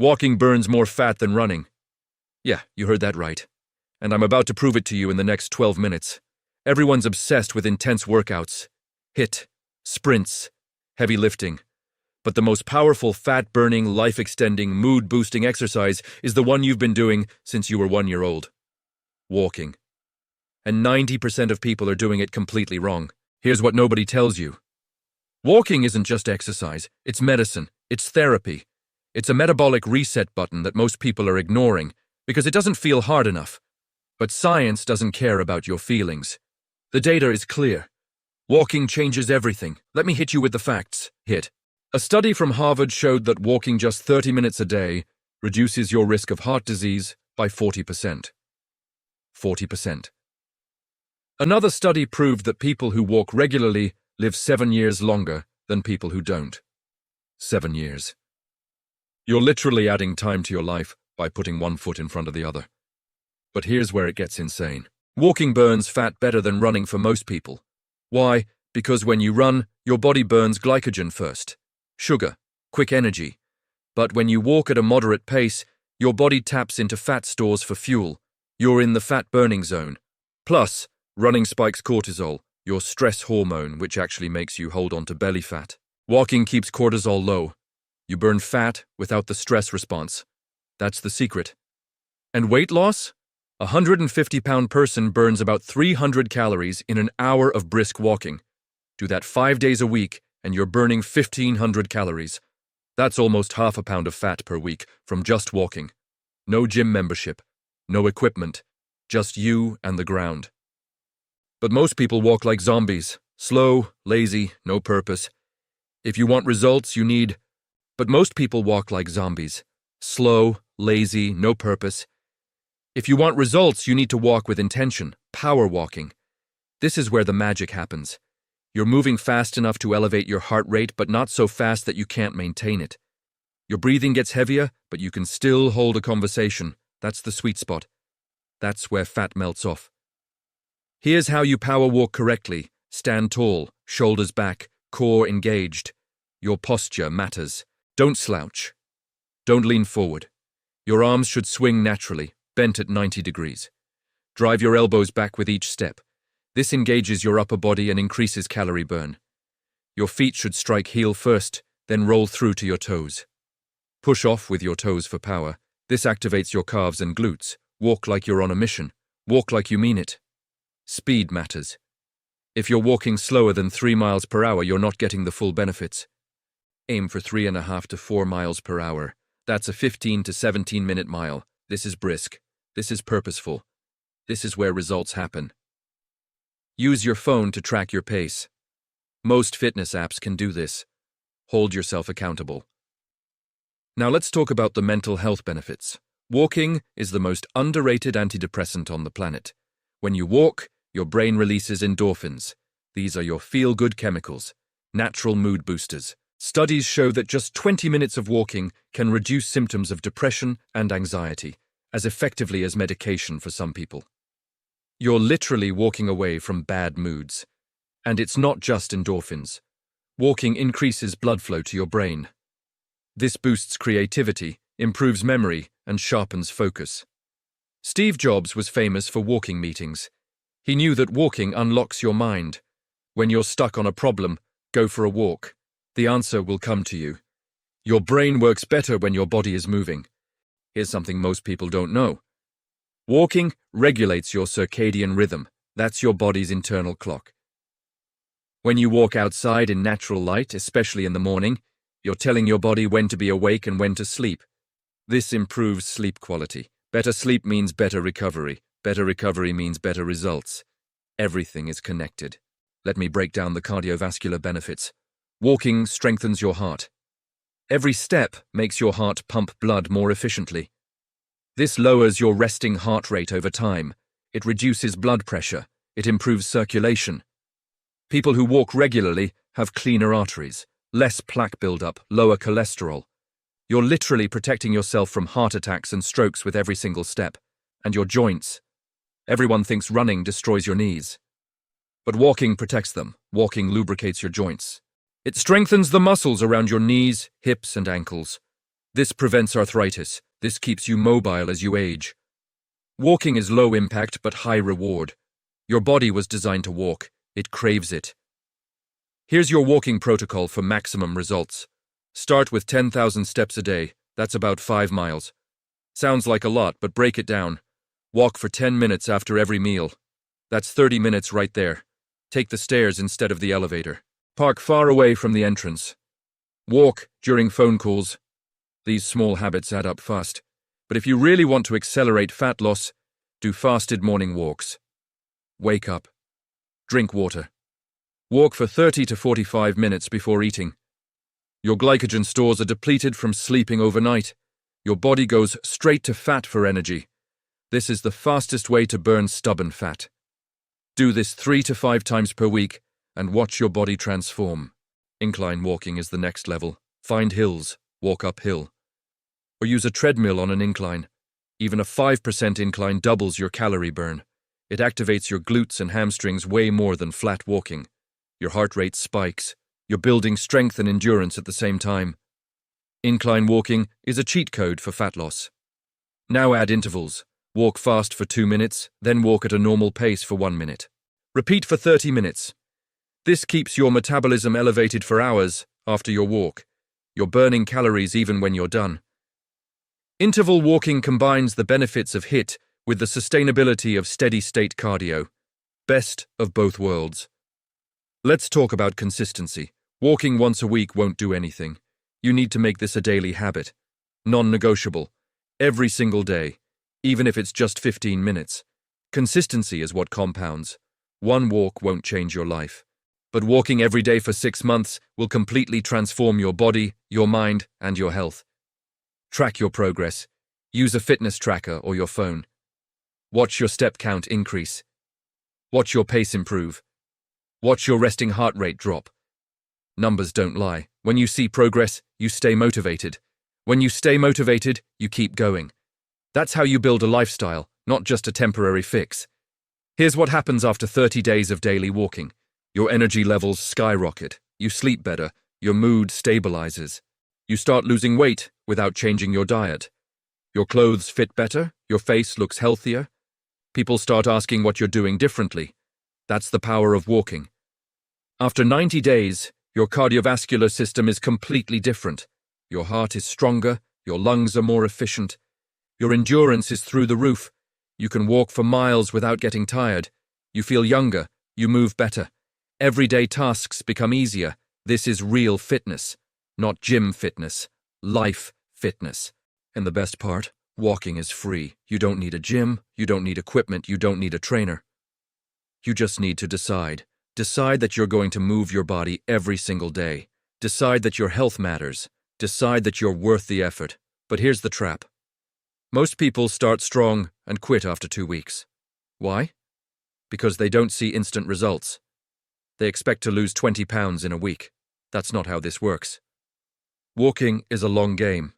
Walking burns more fat than running. Yeah, you heard that right. And I'm about to prove it to you in the next 12 minutes. Everyone's obsessed with intense workouts. HIIT, sprints, heavy lifting. But the most powerful fat-burning, life-extending, mood-boosting exercise is the one you've been doing since you were 1 year old. Walking. And 90% of people are doing it completely wrong. Here's what nobody tells you. Walking isn't just exercise, it's medicine, it's therapy. It's a metabolic reset button that most people are ignoring because it doesn't feel hard enough. But science doesn't care about your feelings. The data is clear. Walking changes everything. Let me hit you with the facts. Hit. A study from Harvard showed that walking just 30 minutes a day reduces your risk of heart disease by 40%. 40%. Another study proved that people who walk regularly live 7 years longer than people who don't. 7 years. You're literally adding time to your life by putting one foot in front of the other. But here's where it gets insane. Walking burns fat better than running for most people. Why? Because when you run, your body burns glycogen first. Sugar, quick energy. But when you walk at a moderate pace, your body taps into fat stores for fuel. You're in the fat-burning zone. Plus, running spikes cortisol, your stress hormone, which actually makes you hold on to belly fat. Walking keeps cortisol low. You burn fat without the stress response. That's the secret. And weight loss? A 150-pound person burns about 300 calories in an hour of brisk walking. Do that 5 days a week, and you're burning 1,500 calories. That's almost half a pound of fat per week from just walking. No gym membership, no equipment, just you and the ground. But most people walk like zombies, slow, lazy, no purpose. If you want results, you need... But most people walk like zombies, slow, lazy, no purpose. If you want results, you need to walk with intention, power walking. This is where the magic happens. You're moving fast enough to elevate your heart rate, but not so fast that you can't maintain it. Your breathing gets heavier, but you can still hold a conversation. That's the sweet spot. That's where fat melts off. Here's how you power walk correctly. Stand tall, shoulders back, core engaged. Your posture matters. Don't slouch. Don't lean forward. Your arms should swing naturally, bent at 90 degrees. Drive your elbows back with each step. This engages your upper body and increases calorie burn. Your feet should strike heel first, then roll through to your toes. Push off with your toes for power. This activates your calves and glutes. Walk like you're on a mission. Walk like you mean it. Speed matters. If you're walking slower than 3 miles per hour, you're not getting the full benefits. Aim for 3.5 to 4 miles per hour. That's a 15 to 17-minute mile. This is brisk. This is purposeful. This is where results happen. Use your phone to track your pace. Most fitness apps can do this. Hold yourself accountable. Now let's talk about the mental health benefits. Walking is the most underrated antidepressant on the planet. When you walk, your brain releases endorphins. These are your feel-good chemicals, natural mood boosters. Studies show that just 20 minutes of walking can reduce symptoms of depression and anxiety, as effectively as medication for some people. You're literally walking away from bad moods. And it's not just endorphins. Walking increases blood flow to your brain. This boosts creativity, improves memory, and sharpens focus. Steve Jobs was famous for walking meetings. He knew that walking unlocks your mind. When you're stuck on a problem, go for a walk. The answer will come to you. Your brain works better when your body is moving. Here's something most people don't know. Walking regulates your circadian rhythm. That's your body's internal clock. When you walk outside in natural light, especially in the morning, you're telling your body when to be awake and when to sleep. This improves sleep quality. Better sleep means better recovery. Better recovery means better results. Everything is connected. Let me break down the cardiovascular benefits. Walking strengthens your heart. Every step makes your heart pump blood more efficiently. This lowers your resting heart rate over time. It reduces blood pressure. It improves circulation. People who walk regularly have cleaner arteries, less plaque buildup, lower cholesterol. You're literally protecting yourself from heart attacks and strokes with every single step. And your joints. Everyone thinks running destroys your knees. But walking protects them. Walking lubricates your joints. It strengthens the muscles around your knees, hips, and ankles. This prevents arthritis. This keeps you mobile as you age. Walking is low impact but high reward. Your body was designed to walk. It craves it. Here's your walking protocol for maximum results. Start with 10,000 steps a day. That's about 5 miles. Sounds like a lot, but break it down. Walk for 10 minutes after every meal. That's 30 minutes right there. Take the stairs instead of the elevator. Park far away from the entrance. Walk during phone calls. These small habits add up fast. But if you really want to accelerate fat loss, do fasted morning walks. Wake up. Drink water. Walk for 30 to 45 minutes before eating. Your glycogen stores are depleted from sleeping overnight. Your body goes straight to fat for energy. This is the fastest way to burn stubborn fat. Do this 3 to 5 times per week and watch your body transform. Incline walking is the next level. Find hills, walk uphill. Or use a treadmill on an incline. Even a 5% incline doubles your calorie burn. It activates your glutes and hamstrings way more than flat walking. Your heart rate spikes. You're building strength and endurance at the same time. Incline walking is a cheat code for fat loss. Now add intervals. Walk fast for 2 minutes, then walk at a normal pace for 1 minute. Repeat for 30 minutes. This keeps your metabolism elevated for hours after your walk. You're burning calories even when you're done. Interval walking combines the benefits of HIIT with the sustainability of steady-state cardio. Best of both worlds. Let's talk about consistency. Walking once a week won't do anything. You need to make this a daily habit. Non-negotiable. Every single day. Even if it's just 15 minutes. Consistency is what compounds. One walk won't change your life. But walking every day for 6 months will completely transform your body, your mind, and your health. Track your progress. Use a fitness tracker or your phone. Watch your step count increase. Watch your pace improve. Watch your resting heart rate drop. Numbers don't lie. When you see progress, you stay motivated. When you stay motivated, you keep going. That's how you build a lifestyle, not just a temporary fix. Here's what happens after 30 days of daily walking. Your energy levels skyrocket. You sleep better. Your mood stabilizes. You start losing weight without changing your diet. Your clothes fit better. Your face looks healthier. People start asking what you're doing differently. That's the power of walking. After 90 days, your cardiovascular system is completely different. Your heart is stronger. Your lungs are more efficient. Your endurance is through the roof. You can walk for miles without getting tired. You feel younger. You move better. Everyday tasks become easier. This is real fitness, not gym fitness, life fitness. And the best part, walking is free. You don't need a gym, you don't need equipment, you don't need a trainer. You just need to decide. Decide that you're going to move your body every single day. Decide that your health matters. Decide that you're worth the effort. But here's the trap. Most people start strong and quit after 2 weeks. Why? Because they don't see instant results. They expect to lose 20 pounds in a week. That's not how this works. Walking is a long game.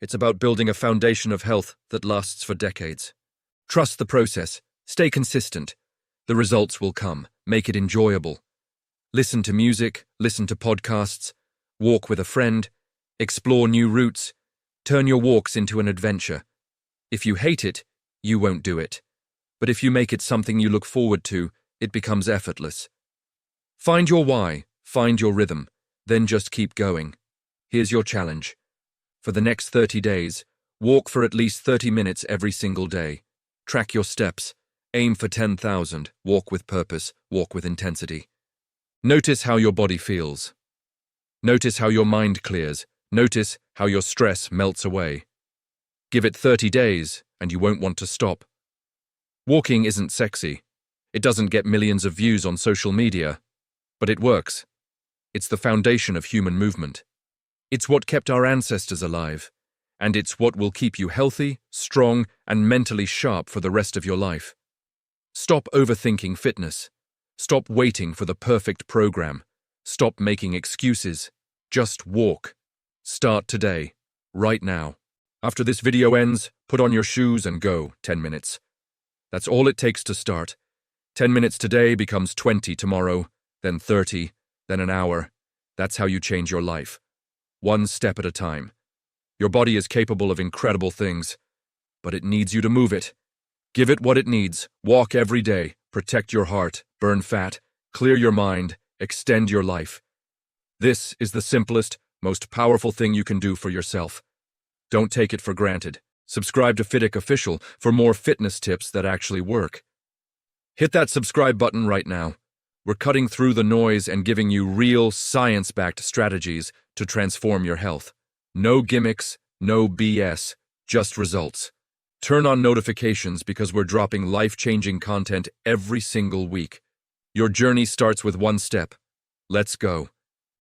It's about building a foundation of health that lasts for decades. Trust the process. Stay consistent. The results will come. Make it enjoyable. Listen to music, listen to podcasts, walk with a friend, explore new routes, turn your walks into an adventure. If you hate it, you won't do it. But if you make it something you look forward to, it becomes effortless. Find your why, find your rhythm, then just keep going. Here's your challenge. For the next 30 days, walk for at least 30 minutes every single day. Track your steps. Aim for 10,000. Walk with purpose. Walk with intensity. Notice how your body feels. Notice how your mind clears. Notice how your stress melts away. Give it 30 days, and you won't want to stop. Walking isn't sexy. It doesn't get millions of views on social media. But it works. It's the foundation of human movement. It's what kept our ancestors alive. And it's what will keep you healthy, strong, and mentally sharp for the rest of your life. Stop overthinking fitness. Stop waiting for the perfect program. Stop making excuses. Just walk. Start today, right now. After this video ends, put on your shoes and go 10 minutes. That's all it takes to start. 10 minutes today becomes 20 tomorrow, then 30, then an hour. That's how you change your life. One step at a time. Your body is capable of incredible things, but it needs you to move it. Give it what it needs. Walk every day. Protect your heart. Burn fat. Clear your mind. Extend your life. This is the simplest, most powerful thing you can do for yourself. Don't take it for granted. Subscribe to FitIQofficial for more fitness tips that actually work. Hit that subscribe button right now. We're cutting through the noise and giving you real, science-backed strategies to transform your health. No gimmicks, no BS, just results. Turn on notifications because we're dropping life-changing content every single week. Your journey starts with one step. Let's go.